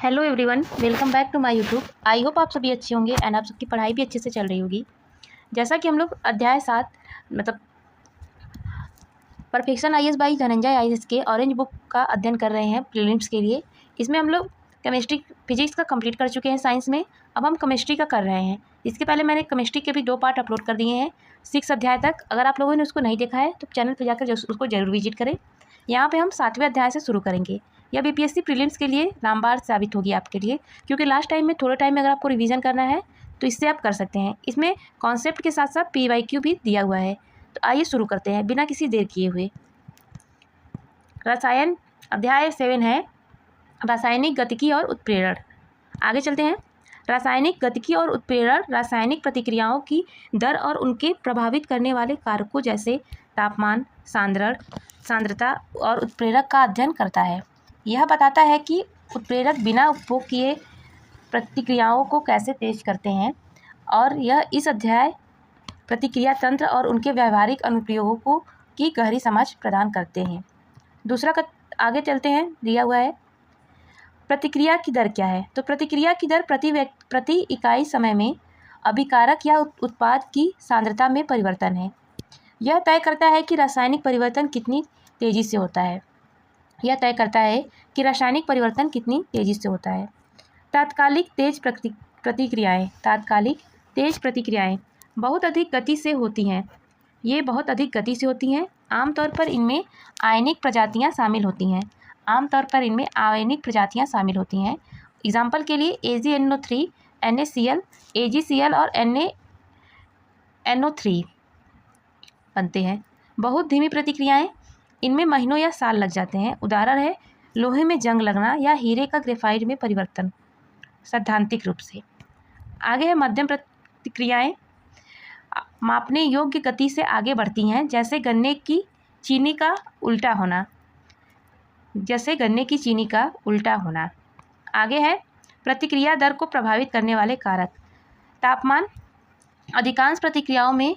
Hello everyone, welcome back to my YouTube. I hope आप सभी अच्छे होंगे एंड आप सबकी पढ़ाई भी अच्छे से चल रही होगी। जैसा कि हम लोग अध्याय 7 मतलब perfection IAS by Dhananjay IAS के ऑरेंज बुक का अध्ययन कर रहे हैं प्रीलिम्स के लिए। इसमें हम लोग केमिस्ट्री फिजिक्स का कंप्लीट कर चुके हैं साइंस में। अब हम केमिस्ट्री का कर रहे हैं। इसके पहले मैंने केमिस्ट्री के भी 2 पार्ट अपलोड कर दिए हैं 6 अध्याय तक। अगर आप लोगों ने उसको नहीं देखा है तो चैनल पर जाकर उसको जरूर विजिट करें। यहाँ पे हम 7वें अध्याय से शुरू करेंगे। यह बीपीएससी प्रीलिम्स के लिए रामबाण साबित होगी आपके लिए, क्योंकि लास्ट टाइम में थोड़े टाइम में अगर आपको रिवीजन करना है तो इससे आप कर सकते हैं। इसमें कॉन्सेप्ट के साथ साथ पीवाईक्यू भी दिया हुआ है। तो आइए शुरू करते हैं बिना किसी देर किए हुए। रसायन अध्याय 7 है रासायनिक गतिकी और उत्प्रेरण। आगे चलते हैं। रासायनिक गतिकी और उत्प्रेरण रासायनिक प्रतिक्रियाओं की दर और उनके प्रभावित करने वाले कारकों जैसे तापमान, सांद्रता और उत्प्रेरक का अध्ययन करता है। यह बताता है कि उत्प्रेरक बिना उपभोग किए प्रतिक्रियाओं को कैसे तेज करते हैं, और यह इस अध्याय प्रतिक्रिया तंत्र और उनके व्यवहारिक अनुप्रयोगों की गहरी समझ प्रदान करते हैं। दूसरा आगे चलते हैं। दिया हुआ है प्रतिक्रिया की दर क्या है। तो प्रतिक्रिया की दर प्रति इकाई समय में अभिकारक या उत्पाद की सांद्रता में परिवर्तन है। यह तय करता है कि रासायनिक परिवर्तन कितनी तेज़ी से होता है। तात्कालिक तेज प्रतिक्रियाएं बहुत अधिक गति से होती हैं। आमतौर पर इनमें आयनिक प्रजातियां शामिल होती हैं। एग्जाम्पल के लिए AgNO3, NaCl, AgCl और NaNO3 बनते हैं। बहुत धीमी प्रतिक्रियाएं, इनमें महीनों या साल लग जाते हैं। उदाहरण है लोहे में जंग लगना या हीरे का ग्रेफाइट में परिवर्तन सैद्धांतिक रूप से। आगे है मध्यम प्रतिक्रियाएं मापने योग्य गति से आगे बढ़ती हैं, जैसे गन्ने की चीनी का उल्टा होना। आगे है प्रतिक्रिया दर को प्रभावित करने वाले कारक। तापमान अधिकांश प्रतिक्रियाओं में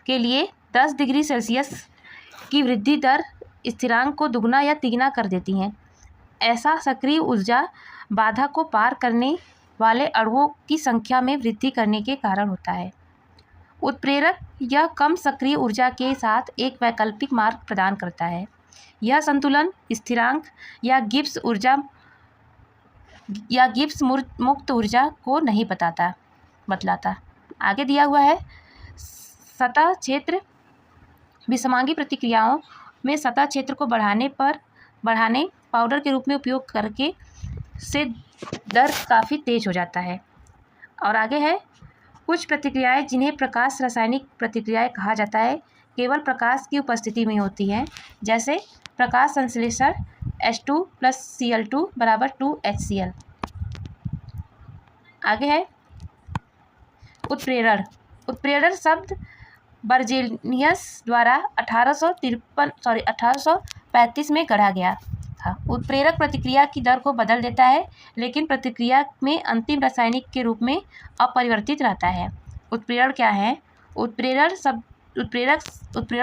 के लिए 10 डिग्री सेल्सियस की वृद्धि दर स्थिरांक को दुगना या तिगुना कर देती हैं। ऐसा सक्रिय ऊर्जा बाधा को पार करने वाले अणुओं की संख्या में वृद्धि करने के कारण होता है। उत्प्रेरक यह कम सक्रिय ऊर्जा के साथ एक वैकल्पिक मार्ग प्रदान करता है। यह संतुलन स्थिरांक या गिब्स मुक्त ऊर्जा को नहीं बतलाता। आगे दिया हुआ है सतह क्षेत्र। विषमांगी प्रतिक्रियाओं में सतह क्षेत्र को बढ़ाने पाउडर के रूप में उपयोग करके से दर काफ़ी तेज हो जाता है। और आगे है कुछ प्रतिक्रियाएं जिन्हें प्रकाश रासायनिक प्रतिक्रियाएं कहा जाता है, केवल प्रकाश की उपस्थिति में होती हैं, जैसे प्रकाश संश्लेषण H2+Cl2 = 2HCl। आगे है उत्प्रेरण शब्द बर्जेलियस द्वारा 1835 में गढ़ा गया था। उत्प्रेरक प्रतिक्रिया की दर को बदल देता है, लेकिन प्रतिक्रिया में अंतिम रासायनिक के रूप में अपरिवर्तित रहता है। उत्प्रेरण क्या है? उत्प्रेरण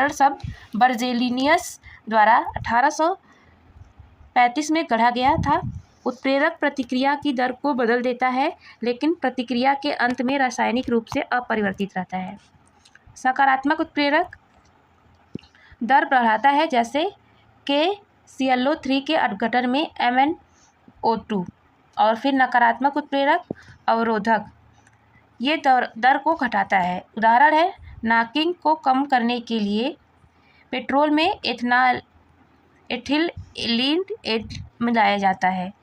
शब्द बर्जेलियस द्वारा 1835 में गढ़ा गया था। उत्प्रेरक प्रतिक्रिया की दर को बदल देता है, लेकिन प्रतिक्रिया के अंत में रासायनिक रूप से अपरिवर्तित रहता है। सकारात्मक उत्प्रेरक दर बढ़ाता है, जैसे KClO3 के अपघटन में MnO2, और फिर नकारात्मक उत्प्रेरक अवरोधक ये दर को घटाता है। उदाहरण है नॉकिंग को कम करने के लिए पेट्रोल में एथिलीन मिलाया जाता है।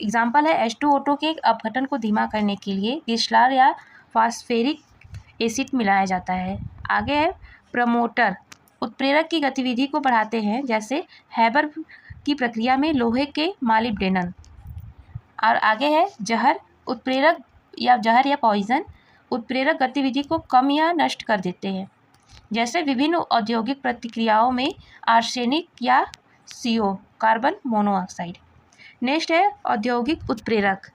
एग्जाम्पल है H2O2 के अपघटन को धीमा करने के लिए ग्लिसरॉल या फास्फोरिक एसिड मिलाया जाता है। आगे है प्रमोटर उत्प्रेरक की गतिविधि को बढ़ाते हैं, जैसे हैबर की प्रक्रिया में लोहे के मॉलिब्डेनम। और आगे है जहर या पॉइजन उत्प्रेरक गतिविधि को कम या नष्ट कर देते हैं, जैसे विभिन्न औद्योगिक प्रतिक्रियाओं में आर्सेनिक या CO कार्बन मोनोऑक्साइड। नेक्स्ट है औद्योगिक उत्प्रेरक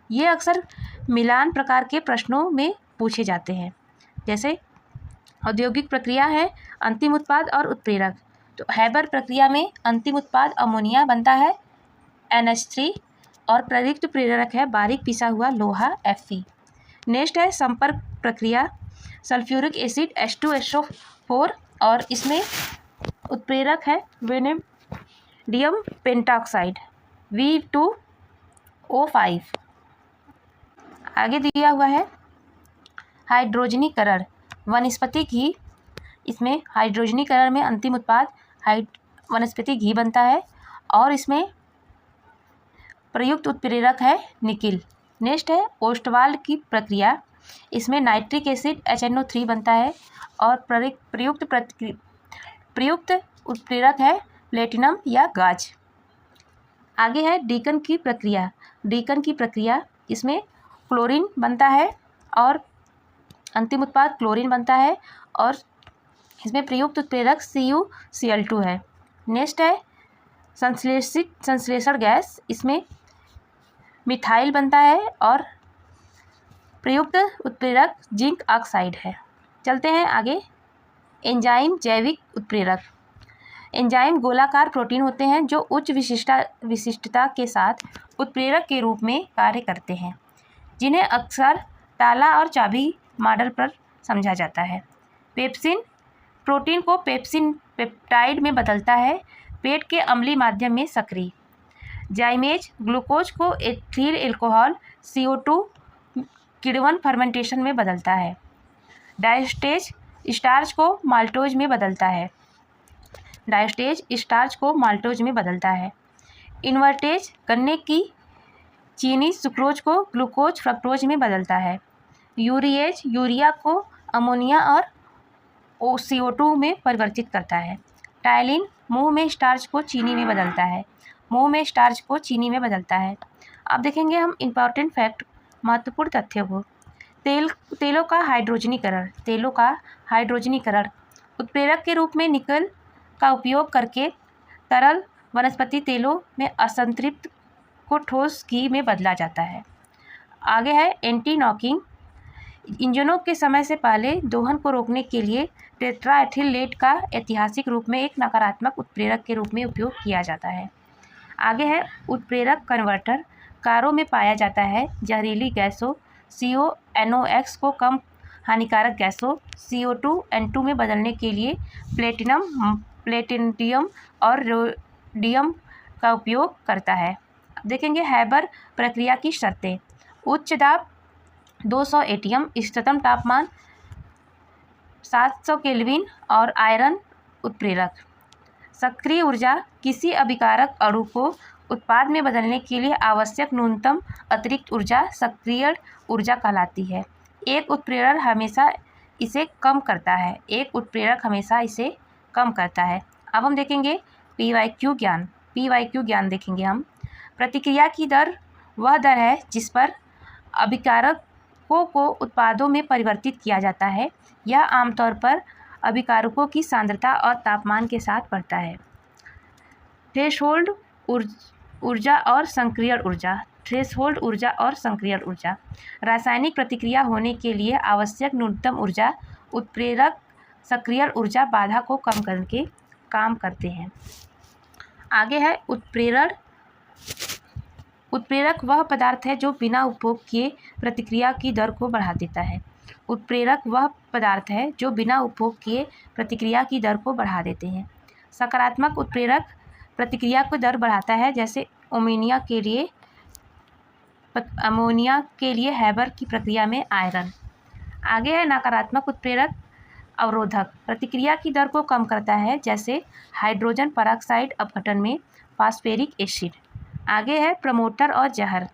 ये अक्सर मिलान प्रकार के प्रश्नों में पूछे जाते हैं, जैसे औद्योगिक प्रक्रिया है अंतिम उत्पाद और उत्प्रेरक। तो हैबर प्रक्रिया में अंतिम उत्पाद अमोनिया बनता है NH3 और प्रयुक्त प्रेरक है बारीक पिसा हुआ लोहा Fe। नेक्स्ट है संपर्क प्रक्रिया, सल्फ्यूरिक एसिड H2SO4 और इसमें उत्प्रेरक है वेनेडियम पेंटॉक्साइड V2O5। आगे दिया हुआ है हाइड्रोजनीकरण, वनस्पति घी। इसमें हाइड्रोजनीकरण में अंतिम उत्पाद वनस्पति घी बनता है और इसमें प्रयुक्त उत्प्रेरक है निकिल। नेक्स्ट है ओस्टवाल्ड की प्रक्रिया, इसमें नाइट्रिक एसिड HNO3 बनता है और प्रयुक्त उत्प्रेरक है प्लेटिनम या गाज। आगे है डीकन की प्रक्रिया। डीकन की प्रक्रिया, इसमें क्लोरीन बनता है और अंतिम उत्पाद क्लोरीन बनता है और इसमें प्रयुक्त उत्प्रेरक CuCl2 है। नेक्स्ट है संश्लेषण गैस, इसमें मिथाइल बनता है और प्रयुक्त उत्प्रेरक जिंक ऑक्साइड है। चलते हैं आगे। एंजाइम जैविक उत्प्रेरक। एंजाइम गोलाकार प्रोटीन होते हैं जो उच्च विशिष्टता के साथ उत्प्रेरक के रूप में कार्य करते हैं, जिन्हें अक्सर ताला और चाबी मॉडल पर समझा जाता है। पेप्सिन प्रोटीन को पेप्सिन पेप्टाइड में बदलता है, पेट के अम्लीय माध्यम में सक्रिय। जाइमेज ग्लूकोज को एथिल एल्कोहल CO2 किण्वन फर्मेंटेशन में बदलता है। डायस्टेज स्टार्च को माल्टोज में बदलता है। इन्वर्टेज गन्ने की चीनी सुक्रोज को ग्लूकोज फ्रक्टोज में बदलता है। यूरिएज यूरिया को अमोनिया और CO2 में परिवर्तित करता है। टाइलिन मुंह में स्टार्च को चीनी में बदलता है। अब देखेंगे हम इम्पॉर्टेंट फैक्ट, महत्वपूर्ण तथ्यों को। तेलों का हाइड्रोजनीकरण उत्प्रेरक के रूप में निकल का उपयोग करके तरल वनस्पति तेलों में असंतृप्त को ठोस घी में बदला जाता है। आगे है एंटी नॉकिंग। इंजनों के समय से पहले दोहन को रोकने के लिए टेट्राएथिल लेड का ऐतिहासिक रूप में एक नकारात्मक उत्प्रेरक के रूप में उपयोग किया जाता है। आगे है उत्प्रेरक कन्वर्टर। कारों में पाया जाता है। जहरीली गैसों CONOx को कम हानिकारक गैसों CO2N2 में बदलने के लिए प्लेटिनम और रोडियम का उपयोग करता है। देखेंगे हैबर प्रक्रिया की शर्तें। उच्च दाब 200 ATM, इष्टतम तापमान 700 केल्विन और आयरन उत्प्रेरक। सक्रिय ऊर्जा किसी अभिकारक अणु को उत्पाद में बदलने के लिए आवश्यक न्यूनतम अतिरिक्त ऊर्जा सक्रिय ऊर्जा कहलाती है। एक उत्प्रेरक हमेशा इसे कम करता है। अब हम देखेंगे PYQ ज्ञान देखेंगे हम। प्रतिक्रिया की दर वह दर है जिस पर अभिकारकों को उत्पादों में परिवर्तित किया जाता है। यह आमतौर पर अभिकारकों की सांद्रता और तापमान के साथ बढ़ता है। थ्रेशोल्ड ऊर्जा और सक्रिय ऊर्जा। रासायनिक प्रतिक्रिया होने के लिए आवश्यक न्यूनतम ऊर्जा उत्प्रेरक सक्रिय ऊर्जा बाधा को कम करके काम करते हैं। आगे है उत्प्रेरक वह पदार्थ है जो बिना उपभोग किए प्रतिक्रिया की दर को बढ़ा देता है। सकारात्मक उत्प्रेरक प्रतिक्रिया को दर बढ़ाता है, जैसे अमोनिया के लिए हैबर की प्रक्रिया में आयरन। आगे है नकारात्मक उत्प्रेरक अवरोधक प्रतिक्रिया की दर को कम करता है, जैसे हाइड्रोजन पेरोक्साइड अपघटन में फास्फोरिक एसिड। आगे है प्रमोटर और जहर।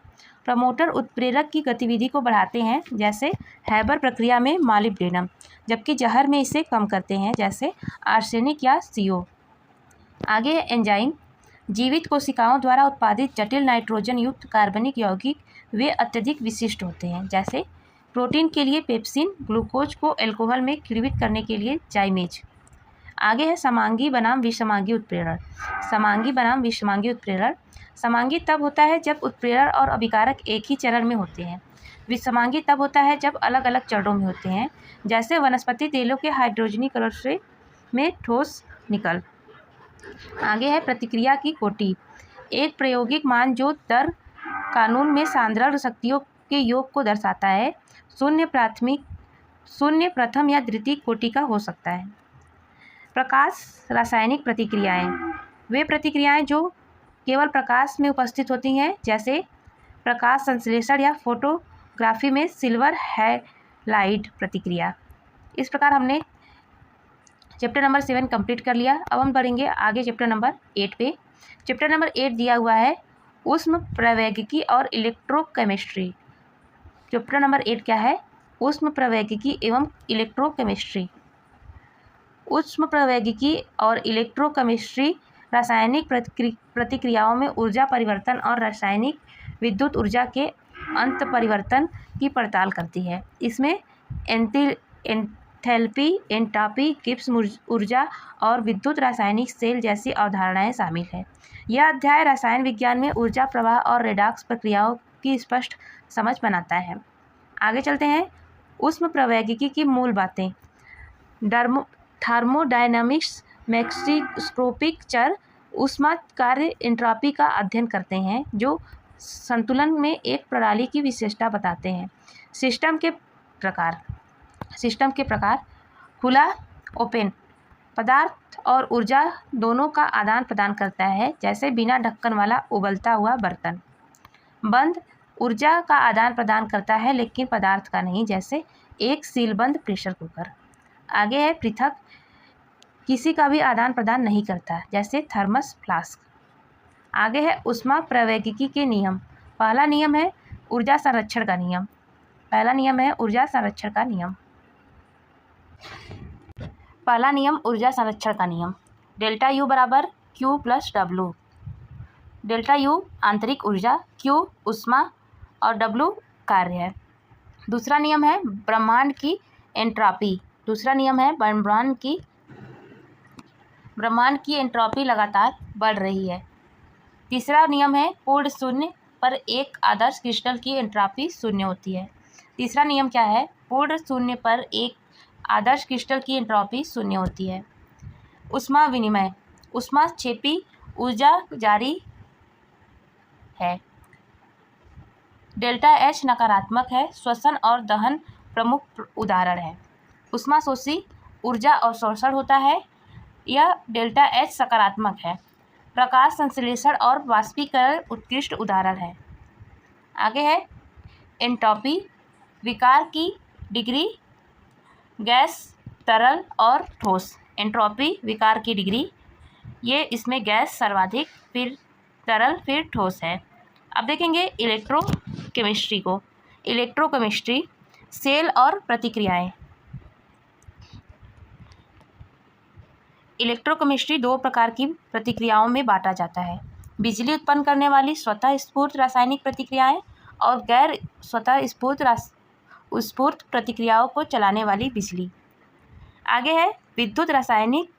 प्रमोटर उत्प्रेरक की गतिविधि को बढ़ाते हैं, जैसे हैबर प्रक्रिया में मॉलिब्डेनम, जबकि जहर में इसे कम करते हैं, जैसे आर्सेनिक या CO। आगे है एंजाइम। जीवित कोशिकाओं द्वारा उत्पादित जटिल नाइट्रोजन युक्त कार्बनिक यौगिक वे अत्यधिक विशिष्ट होते हैं, जैसे प्रोटीन के लिए पेप्सिन, ग्लूकोज को अल्कोहल में किण्वित करने के लिए जाइमेज। आगे है समांगी बनाम विषमांगी उत्प्रेरण। समांगी तब होता है जब उत्प्रेरण और अभिकारक एक ही चरण में होते हैं। विषमांगी तब होता है जब अलग अलग चरणों में होते हैं, जैसे वनस्पति तेलों के हाइड्रोजनीकरण में ठोस निकल। आगे है प्रतिक्रिया की कोटि। एक प्रायोगिक मान जो दर कानून में सांद्रण शक्तियों के योग को दर्शाता है शून्य प्रथम या द्वितीय कोटि का हो सकता है। प्रकाश रासायनिक प्रतिक्रियाएं वे प्रतिक्रियाएं जो केवल प्रकाश में उपस्थित होती हैं, जैसे प्रकाश संश्लेषण या फोटोग्राफी में सिल्वर हैलाइड प्रतिक्रिया। इस प्रकार हमने चैप्टर नंबर 7 कंप्लीट कर लिया। अब हम बढ़ेंगे आगे चैप्टर नंबर 8 पे। चैप्टर नंबर 8 दिया हुआ है ऊष्म प्रवैगिकी और इलेक्ट्रोकेमिस्ट्री। चैप्टर नंबर 8 क्या है? ऊष्म प्रवैगिकी एवं इलेक्ट्रोकेमिस्ट्री। ऊष्म प्रवैगिकी और इलेक्ट्रोकेमिस्ट्री रासायनिक प्रतिक्रियाओं में ऊर्जा परिवर्तन और रासायनिक विद्युत ऊर्जा के अंत परिवर्तन की पड़ताल करती है। इसमें एंथैल्पी, एंट्रॉपी, गिब्स ऊर्जा और विद्युत रासायनिक सेल जैसी अवधारणाएं शामिल हैं। यह अध्याय रसायन विज्ञान में ऊर्जा प्रवाह और रेडॉक्स प्रक्रियाओं की स्पष्ट समझ बनाता है। आगे चलते हैं। ऊष्म प्रवैगिकी की मूल बातें। थर्मोडायनामिक्स मैक्रोस्कोपिक चर ऊष्मा कार्य एंट्रॉपी का अध्ययन करते हैं जो संतुलन में एक प्रणाली की विशेषता बताते हैं। सिस्टम के प्रकार खुला ओपन पदार्थ और ऊर्जा दोनों का आदान प्रदान करता है, जैसे बिना ढक्कन वाला उबलता हुआ बर्तन। बंद ऊर्जा का आदान प्रदान करता है लेकिन पदार्थ का नहीं, जैसे एक सीलबंद प्रेशर कुकर। आगे है पृथक किसी का भी आदान प्रदान नहीं करता, जैसे थर्मस फ्लास्क। आगे है ऊष्मा प्रवैगिकी के नियम। पहला नियम है ऊर्जा संरक्षण का नियम। पहला नियम ऊर्जा संरक्षण का नियम। डेल्टा यू बराबर Q plus W. Delta U आंतरिक ऊर्जा, क्यू ऊष्मा और डब्लू कार्य है। दूसरा नियम है ब्रह्मांड की एंट्रॉपी। ब्रह्मांड की एंट्रॉपी लगातार बढ़ रही है। तीसरा नियम है पूर्ण शून्य पर एक आदर्श क्रिस्टल की एंट्रॉपी शून्य होती है। तीसरा नियम क्या है? पूर्ण शून्य पर एक आदर्श क्रिस्टल की एंट्रॉपी शून्य होती है। ऊष्मा विनिमय। ऊष्मा क्षेपी ऊर्जा जारी है। डेल्टा एच नकारात्मक है। श्वसन और दहन प्रमुख उदाहरण है। ऊष्मा शोषी ऊर्जा अवशोषण होता है। यह डेल्टा एच सकारात्मक है। प्रकाश संश्लेषण और वाष्पीकरण उत्कृष्ट उदाहरण है। आगे है एंट्रोपी विकार की डिग्री, गैस, तरल और ठोस। एंट्रोपी विकार की डिग्री, ये इसमें गैस सर्वाधिक, फिर तरल, फिर ठोस है। अब देखेंगे इलेक्ट्रोकेमिस्ट्री को। इलेक्ट्रोकेमिस्ट्री सेल और प्रतिक्रियाएं। इलेक्ट्रोकेमिस्ट्री दो प्रकार की प्रतिक्रियाओं में बांटा जाता है। बिजली उत्पन्न करने वाली स्वतः स्फूर्त रासायनिक प्रतिक्रियाएं और गैर स्वतः स्फूर्त प्रतिक्रियाओं को चलाने वाली बिजली। आगे है विद्युत रासायनिक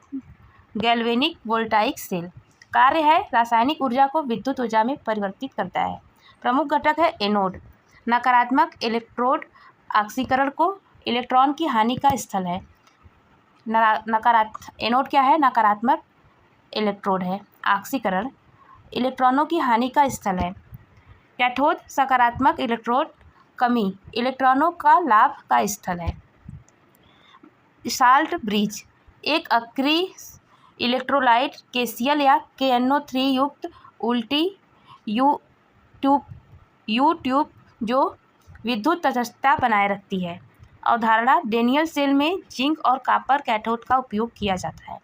गैल्वेनिक वोल्टाइक सेल। कार्य है रासायनिक ऊर्जा को विद्युत ऊर्जा में परिवर्तित करता है। प्रमुख घटक है एनोड। नकारात्मक इलेक्ट्रोड ऑक्सीकरण को इलेक्ट्रॉन की हानि का स्थल है। एनोड क्या है? नकारात्मक इलेक्ट्रोड है। ऑक्सीकरण इलेक्ट्रॉनों की हानि का स्थल है। कैथोड सकारात्मक इलेक्ट्रोड कमी इलेक्ट्रॉनों का लाभ का स्थल है। साल्ट ब्रिज एक अक्रिय इलेक्ट्रोलाइट केसीएल या KNO3 युक्त उल्टी यू ट्यूब जो विद्युत तटस्थता बनाए रखती है। अवधारणा डेनियल सेल में जिंक और कॉपर कैथोड का उपयोग किया जाता है।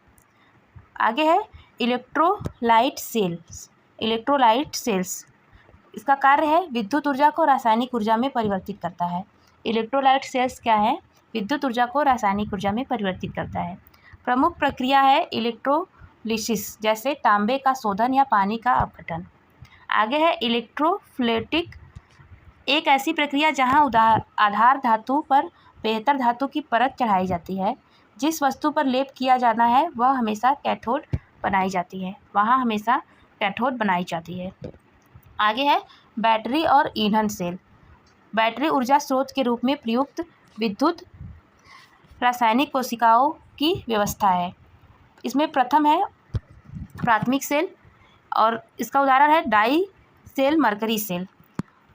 आगे है इलेक्ट्रोलाइट सेल्स। इसका कार्य है विद्युत ऊर्जा को रासायनिक ऊर्जा में परिवर्तित करता है। इलेक्ट्रोलाइट सेल्स क्या है? विद्युत ऊर्जा को रासायनिक ऊर्जा में परिवर्तित करता है। प्रमुख प्रक्रिया है इलेक्ट्रोलिसिस, जैसे तांबे का शोधन या पानी का अपघटन। आगे है इलेक्ट्रोफ्लेटिक एक ऐसी प्रक्रिया जहां आधार धातु पर बेहतर धातु की परत चढ़ाई जाती है। जिस वस्तु पर लेप किया जाना है वह हमेशा कैथोड बनाई जाती है। आगे है बैटरी और ईंधन सेल। बैटरी ऊर्जा स्रोत के रूप में प्रयुक्त विद्युत रासायनिक कोशिकाओं की व्यवस्था है। इसमें प्रथम है प्राथमिक सेल। और इसका उदाहरण है डाई सेल मरकरी सेल।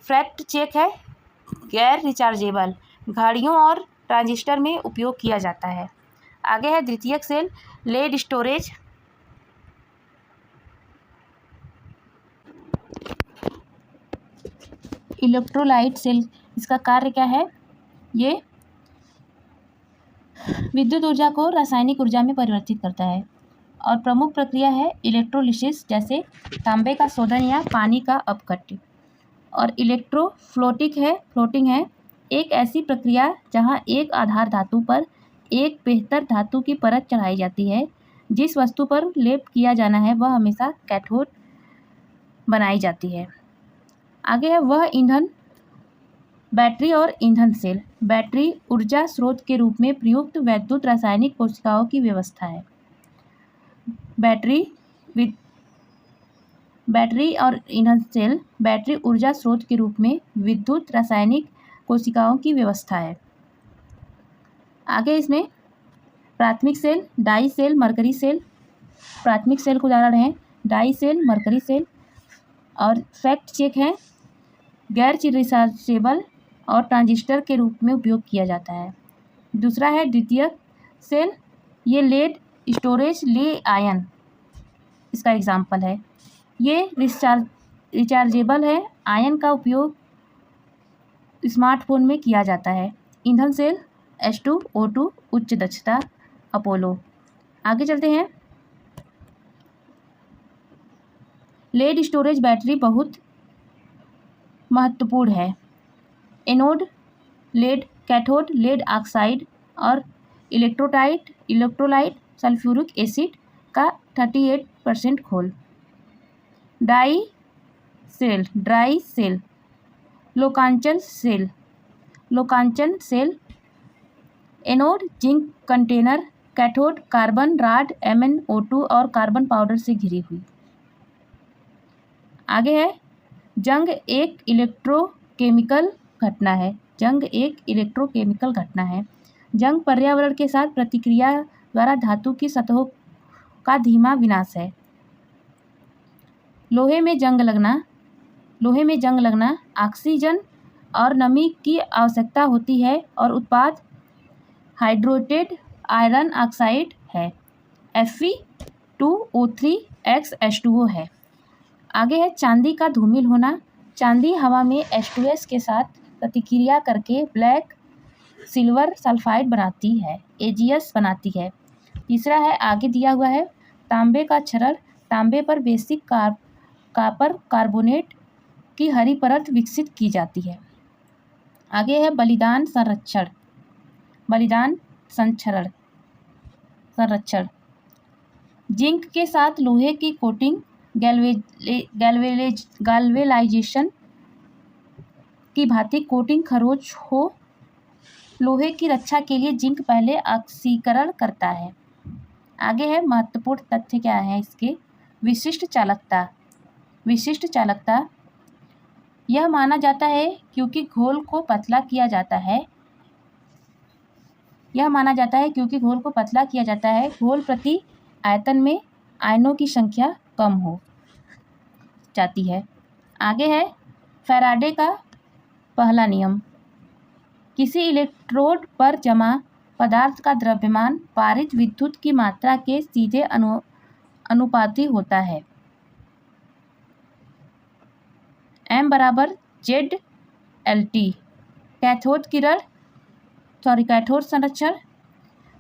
फ्रैक्ट चेक है गैर रिचार्जेबल, घड़ियों और ट्रांजिस्टर में उपयोग किया जाता है। आगे है द्वितीयक cell lead storage. Electrolyte cell, इसका कार्य क्या है? ये विद्युत ऊर्जा को रासायनिक ऊर्जा में परिवर्तित करता है और प्रमुख प्रक्रिया है इलेक्ट्रोलिसिस, जैसे तांबे का शोधन या पानी का अपघट्य। और फ्लोटिंग है एक ऐसी प्रक्रिया जहां एक आधार धातु पर एक बेहतर धातु की परत चढ़ाई जाती है। जिस वस्तु पर लेप किया जाना है वह हमेशा कैथोड बनाई जाती है। आगे है वह ईंधन। बैटरी और ईंधन सेल। बैटरी ऊर्जा स्रोत के रूप में प्रयुक्त वैद्युत रासायनिक कोशिकाओं की व्यवस्था है। बैटरी और ईंधन सेल बैटरी ऊर्जा स्रोत के रूप में विद्युत रासायनिक कोशिकाओं की व्यवस्था है। आगे इसमें प्राथमिक cell, dry cell, mercury cell. प्राथमिक सेल के उदाहरण हैं डाई सेल, मरकरी सेल। और फैक्ट चेक है गैर रिचार्जेबल और ट्रांजिस्टर के रूप में उपयोग किया जाता है। दूसरा है द्वितीयक सेल, ये लेड स्टोरेज ले आयन इसका एग्जाम्पल है। ये रिचार्जेबल है, आयन का उपयोग स्मार्टफोन में किया जाता है। ईंधन सेल H2O2 उच्च दक्षता अपोलो। आगे चलते हैं। लेड स्टोरेज बैटरी बहुत महत्वपूर्ण है। Anode lead, cathode lead oxide और इलेक्ट्रोलाइट सल्फ्यूरिक एसिड का 38% घोल। ड्राई सेल, लोकांचन cell. Anode zinc container, cathode carbon rod MnO2 और कार्बन पाउडर से घिरी हुई। आगे है जंग एक इलेक्ट्रोकेमिकल घटना है। जंग पर्यावरण के साथ प्रतिक्रिया द्वारा धातु की सतहों का धीमा विनाश है। लोहे में जंग लगना ऑक्सीजन और नमी की आवश्यकता होती है और उत्पाद हाइड्रेटेड आयरन ऑक्साइड है, Fe2O3x H2O है। आगे है चांदी का धूमिल होना। चांदी हवा में H2S के साथ प्रतिक्रिया करके ब्लैक सिल्वर सल्फाइड बनाती है, AgS बनाती है। तीसरा है आगे दिया हुआ है तांबे का क्षरण। तांबे पर बेसिक कॉपर कार्बोनेट की हरी परत विकसित की जाती है। आगे है बलिदान संरक्षण। जिंक के साथ लोहे की कोटिंग गैल्वेलाइजेशन की भांति कोटिंग खरोच हो। लोहे की रक्षा के लिए जिंक पहले ऑक्सीकरण करता है। आगे है महत्वपूर्ण तथ्य क्या है इसके। विशिष्ट चालकता यह माना जाता है क्योंकि घोल को पतला किया जाता है। घोल प्रति आयतन में आयनों की संख्या कम हो जाती है। आगे है फैराडे का पहला नियम। किसी इलेक्ट्रोड पर जमा पदार्थ का द्रव्यमान पारित विद्युत की मात्रा के सीधे अनुपाती होता है। M = ZLT। कैथोड संरक्षण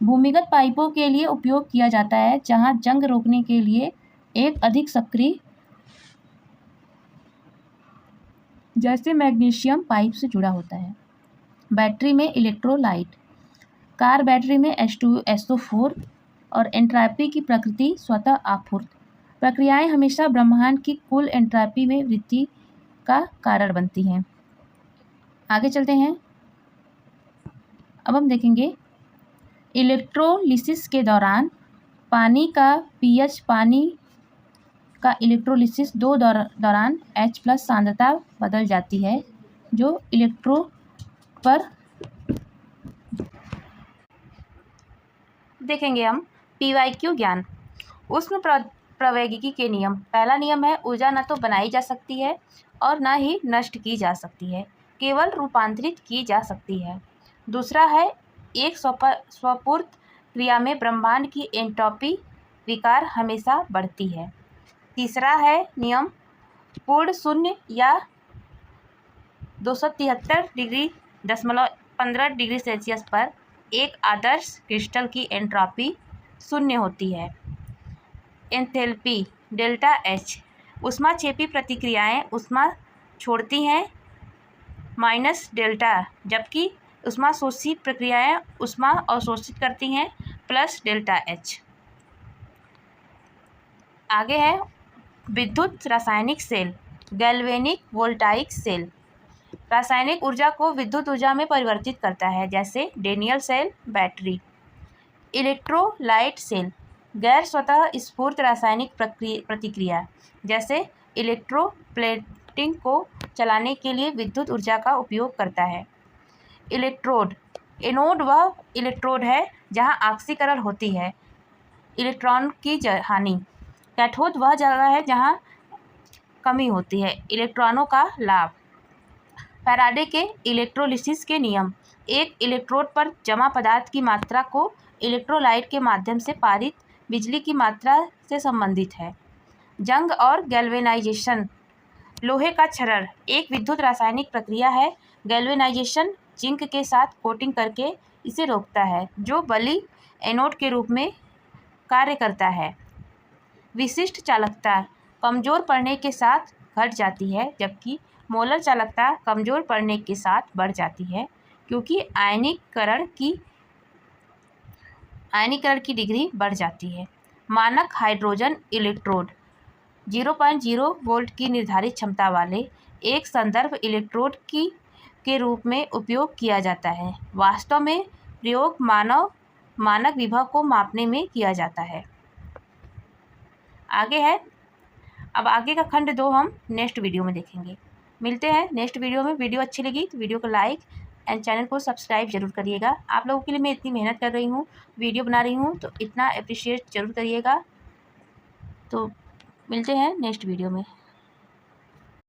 भूमिगत पाइपों के लिए उपयोग किया जाता है जहां जंग रोकने के लिए एक अधिक सक्रिय जैसे मैग्नीशियम पाइप से जुड़ा होता है। बैटरी में इलेक्ट्रोलाइट। कार बैटरी में H2SO4 और एंट्रॉपी की प्रकृति स्वतः आपूर्त प्रक्रियाएं हमेशा ब्रह्मांड की कुल एंट्रॉपी में वृद्धि का कारण बनती हैं। आगे चलते हैं। अब हम देखेंगे इलेक्ट्रोलिसिस के दौरान पानी का pH पानी का इलेक्ट्रोलिसिस दौरान H+ सांद्रता बदल जाती है जो इलेक्ट्रोड पर देखेंगे हम PYQ ज्ञान। उष्ण प्रवैगिकी के नियम। पहला नियम है ऊर्जा न तो बनाई जा सकती है और न ही नष्ट की जा सकती है, केवल रूपांतरित की जा सकती है। दूसरा है एक स्वपूर्त क्रिया में ब्रह्मांड की एंट्रोपी विकार हमेशा बढ़ती है। तीसरा है नियम पूर्ण शून्य या 273.15 पर एक आदर्श क्रिस्टल की एंट्रोपी शून्य होती है। एंथैल्पी डेल्टा एच, ऊष्माक्षेपी प्रतिक्रियाएं ऊष्मा छोड़ती हैं माइनस डेल्टा, जबकि ऊष्माशोषी प्रक्रियाएं ऊष्मा अवशोषित करती हैं प्लस डेल्टा एच। आगे है विद्युत रासायनिक सेल, गैल्वेनिक वोल्टाइक सेल। रासायनिक ऊर्जा को विद्युत ऊर्जा में परिवर्तित करता है, जैसे Daniell cell, battery. Electrolyte cell, गैर स्वतः स्फूर्त रासायनिक प्रतिक्रिया, जैसे इलेक्ट्रोप्लेटिंग को चलाने के लिए विद्युत ऊर्जा का उपयोग करता है। इलेक्ट्रोड, एनोड वह इलेक्ट्रोड है जहां ऑक्सीकरण होती है, इलेक्ट्रॉन की हानि। कैथोड वह जगह है जहां कमी होती है, इलेक्ट्रॉनों का लाभ। फैराडे के इलेक्ट्रोलिसिस के नियम, एक इलेक्ट्रोड पर जमा पदार्थ की मात्रा को इलेक्ट्रोलाइट के माध्यम से पारित बिजली की मात्रा से संबंधित है। जंग और गैल्वेनाइजेशन, लोहे का क्षरण एक विद्युत रासायनिक प्रक्रिया है। गैल्वेनाइजेशन जिंक के साथ कोटिंग करके इसे रोकता है, जो बली एनोड के रूप में कार्य करता है। विशिष्ट चालकता कमजोर पड़ने के साथ घट जाती है, जबकि मोलर चालकता कमजोर पड़ने के साथ बढ़ जाती है, क्योंकि आयनीकरण की डिग्री बढ़ जाती है। मानक हाइड्रोजन इलेक्ट्रोड 0.0 वोल्ट की निर्धारित क्षमता वाले एक संदर्भ इलेक्ट्रोड के रूप में उपयोग किया जाता है। वास्तव में प्रयोग मानक विभव को मापने में किया जाता है। आगे है, अब आगे का खंड 2 हम नेक्स्ट वीडियो में देखेंगे। मिलते हैं नेक्स्ट वीडियो में। वीडियो अच्छी लगी तो वीडियो को लाइक एंड चैनल को सब्सक्राइब जरूर करिएगा। आप लोगों के लिए मैं इतनी मेहनत कर रही हूँ, वीडियो बना रही हूँ, तो इतना अप्रिशिएट जरूर करिएगा। तो मिलते हैं नेक्स्ट वीडियो में।